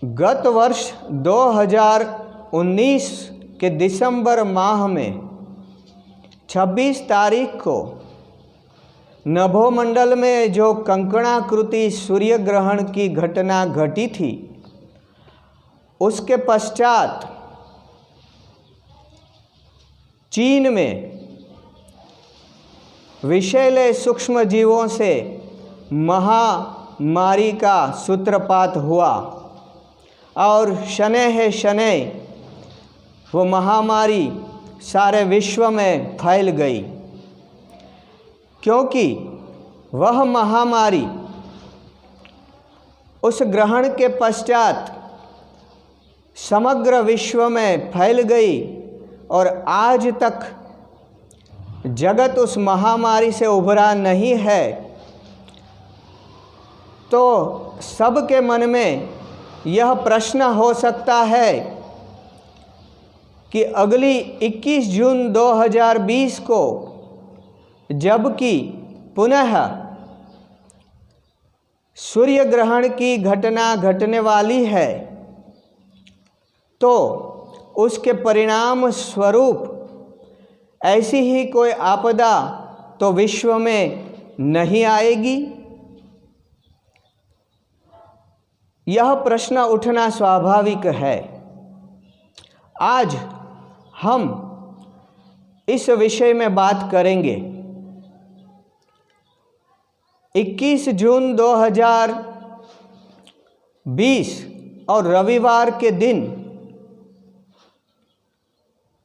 गत वर्ष 2019 के दिसंबर माह में 26 तारीख को नभोमंडल में जो कंकणाकृति सूर्य ग्रहण की घटना घटी थी, उसके पश्चात चीन में विषैले सूक्ष्म जीवों से महामारी का सूत्रपात हुआ और शनैः शनैः वो महामारी सारे विश्व में फैल गई, क्योंकि वह महामारी उस ग्रहण के पश्चात समग्र विश्व में फैल गई और आज तक जगत उस महामारी से उभरा नहीं है। तो सबके मन में यह प्रश्न हो सकता है कि अगली 21 जून 2020 को जबकि पुनः सूर्य ग्रहण की घटना घटने वाली है, तो उसके परिणाम स्वरूप ऐसी ही कोई आपदा तो विश्व में नहीं आएगी? यह प्रश्न उठना स्वाभाविक है। आज हम इस विषय में बात करेंगे। 21 जून 2020 और रविवार के दिन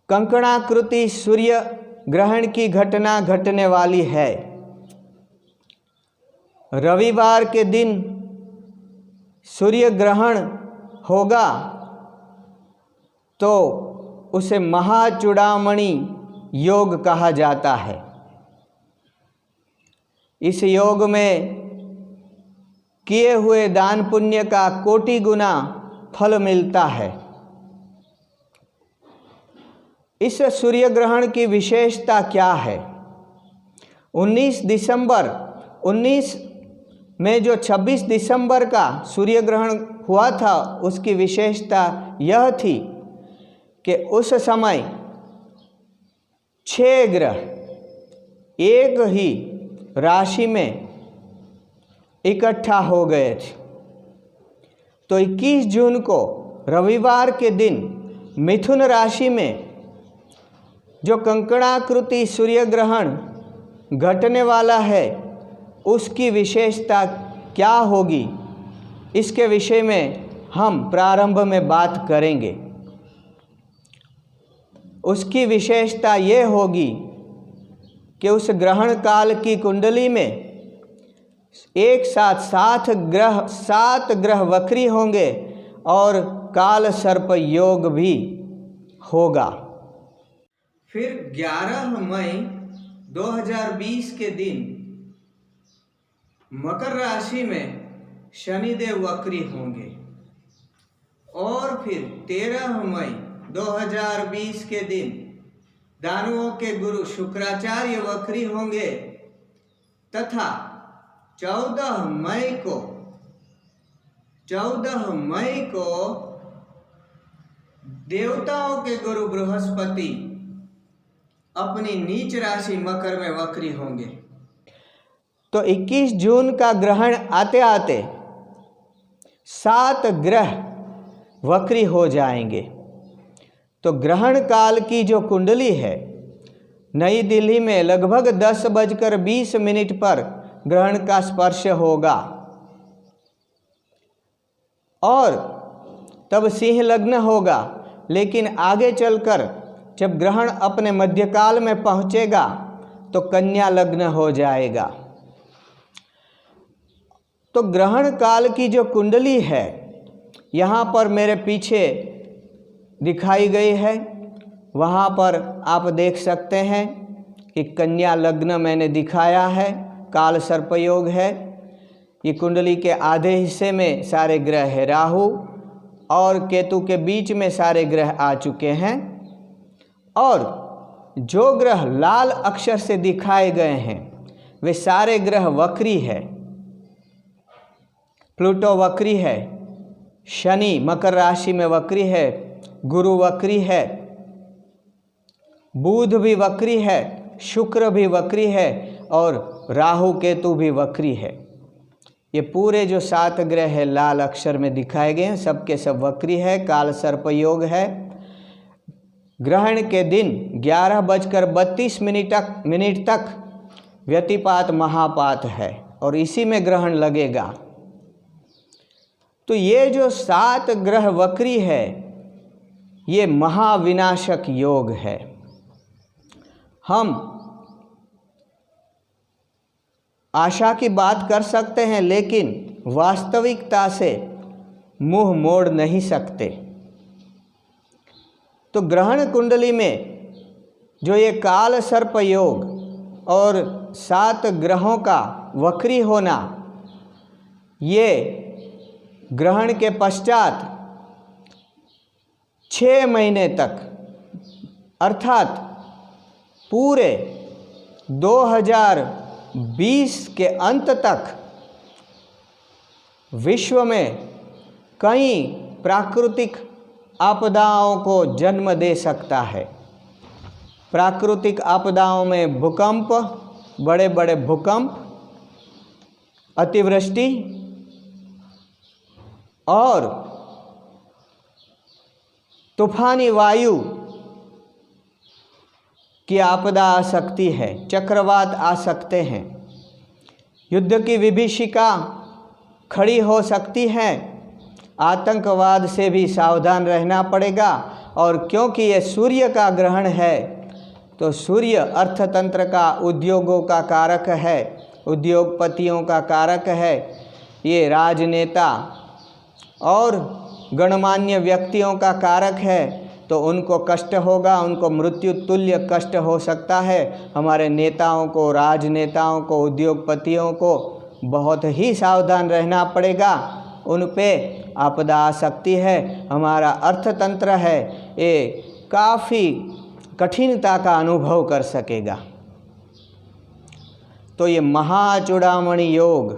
कंकणाकृति सूर्य ग्रहण की घटना घटने वाली है। रविवार के दिन सूर्य ग्रहण होगा तो उसे महाचूड़ामणि योग कहा जाता है। इस योग में किए हुए दान पुण्य का कोटि गुना फल मिलता है। इस सूर्य ग्रहण की विशेषता क्या है? 19 दिसंबर 19 में जो 26 दिसंबर का सूर्य ग्रहण हुआ था, उसकी विशेषता यह थी कि उस समय 6 ग्रह एक ही राशि में इकट्ठा हो गए थे। तो 21 जून को रविवार के दिन मिथुन राशि में जो कंकणाकृति सूर्य ग्रहण घटने वाला है, उसकी विशेषता क्या होगी, इसके विषय में हम प्रारंभ में बात करेंगे। उसकी विशेषता ये होगी कि उस ग्रहण काल की कुंडली में एक साथ 7 ग्रह वक्री होंगे और काल सर्प योग भी होगा। फिर 11 मई 2020 के दिन मकर राशि में शनिदेव वक्री होंगे और फिर 13 मई 2020 के दिन दानवों के गुरु शुक्राचार्य वक्री होंगे तथा 14 मई को देवताओं के गुरु बृहस्पति अपनी नीच राशि मकर में वक्री होंगे। तो 21 जून का ग्रहण आते आते 7 ग्रह वक्री हो जाएंगे। तो ग्रहण काल की जो कुंडली है, नई दिल्ली में लगभग 10:20 पर ग्रहण का स्पर्श होगा और तब सिंह लग्न होगा। लेकिन आगे चलकर जब ग्रहण अपने मध्यकाल में पहुंचेगा तो कन्या लग्न हो जाएगा। तो ग्रहण काल की जो कुंडली है, यहाँ पर मेरे पीछे दिखाई गई है, वहाँ पर आप देख सकते हैं कि कन्या लग्न मैंने दिखाया है, काल सर्पयोग है। ये कुंडली के आधे हिस्से में सारे ग्रह है, राहु और केतु के बीच में सारे ग्रह आ चुके हैं और जो ग्रह लाल अक्षर से दिखाए गए हैं वे सारे ग्रह वक्री है। प्लूटो वक्री है, शनि मकर राशि में वक्री है, गुरु वक्री है, बुध भी वक्री है, शुक्र भी वक्री है और राहु केतु भी वक्री है। ये पूरे जो 7 ग्रह है लाल अक्षर में दिखाए गए हैं, सबके सब वक्री है। काल सर्प योग है। ग्रहण के दिन 11:32 मिनट तक व्यतिपात महापात है और इसी में ग्रहण लगेगा। तो ये जो 7 ग्रह वक्री है ये महाविनाशक योग है। हम आशा की बात कर सकते हैं लेकिन वास्तविकता से मुंह मोड़ नहीं सकते। तो ग्रहण कुंडली में जो ये काल सर्प योग और 7 ग्रहों का वक्री होना, ये ग्रहण के पश्चात 6 महीने तक अर्थात पूरे 2020 के अंत तक विश्व में कई प्राकृतिक आपदाओं को जन्म दे सकता है। प्राकृतिक आपदाओं में भूकंप, बड़े बड़े भूकंप, अतिवृष्टि और तूफानी वायु की आपदा आ सकती है, चक्रवात आ सकते हैं, युद्ध की विभीषिका खड़ी हो सकती है, आतंकवाद से भी सावधान रहना पड़ेगा। और क्योंकि ये सूर्य का ग्रहण है तो सूर्य अर्थतंत्र का, उद्योगों का कारक है, उद्योगपतियों का कारक है। ये राजनेता और गणमान्य व्यक्तियों का कारक है, तो उनको कष्ट होगा, उनको मृत्यु तुल्य कष्ट हो सकता है। हमारे नेताओं को, राजनेताओं को, उद्योगपतियों को बहुत ही सावधान रहना पड़ेगा, उन पे आपदा आ सकती है। हमारा अर्थतंत्र है ये काफ़ी कठिनता का अनुभव कर सकेगा। तो ये महाचूड़ामणि योग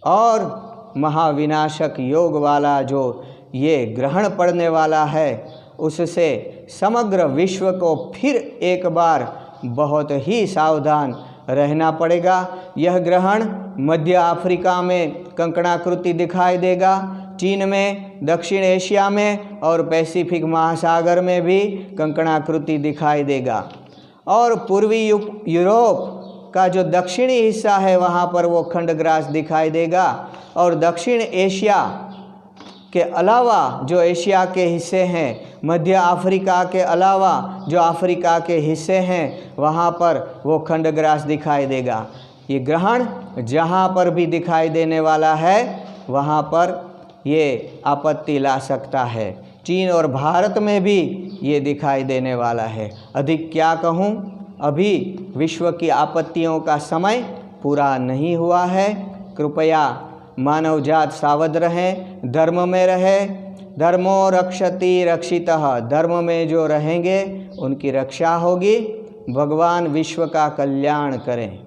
और महाविनाशक योग वाला जो ये ग्रहण पड़ने वाला है, उससे समग्र विश्व को फिर एक बार बहुत ही सावधान रहना पड़ेगा। यह ग्रहण मध्य अफ्रीका में कंकणाकृति दिखाई देगा, चीन में, दक्षिण एशिया में और पैसिफिक महासागर में भी कंकणाकृति दिखाई देगा। और पूर्वी यूरोप का जो दक्षिणी हिस्सा है वहाँ पर वो खंडग्रास दिखाई देगा। और दक्षिण एशिया के अलावा जो एशिया के हिस्से हैं, मध्य अफ्रीका के अलावा जो अफ्रीका के हिस्से हैं, वहाँ पर वो खंडग्रास दिखाई देगा। ये ग्रहण जहाँ पर भी दिखाई देने वाला है वहाँ पर ये आपत्ति ला सकता है। चीन और भारत में भी ये दिखाई देने वाला है। अधिक क्या कहूँ, अभी विश्व की आपत्तियों का समय पूरा नहीं हुआ है। कृपया मानव जात सावध रहें, धर्म में रहे। धर्मो रक्षति रक्षितः, धर्म में जो रहेंगे उनकी रक्षा होगी। भगवान विश्व का कल्याण करें।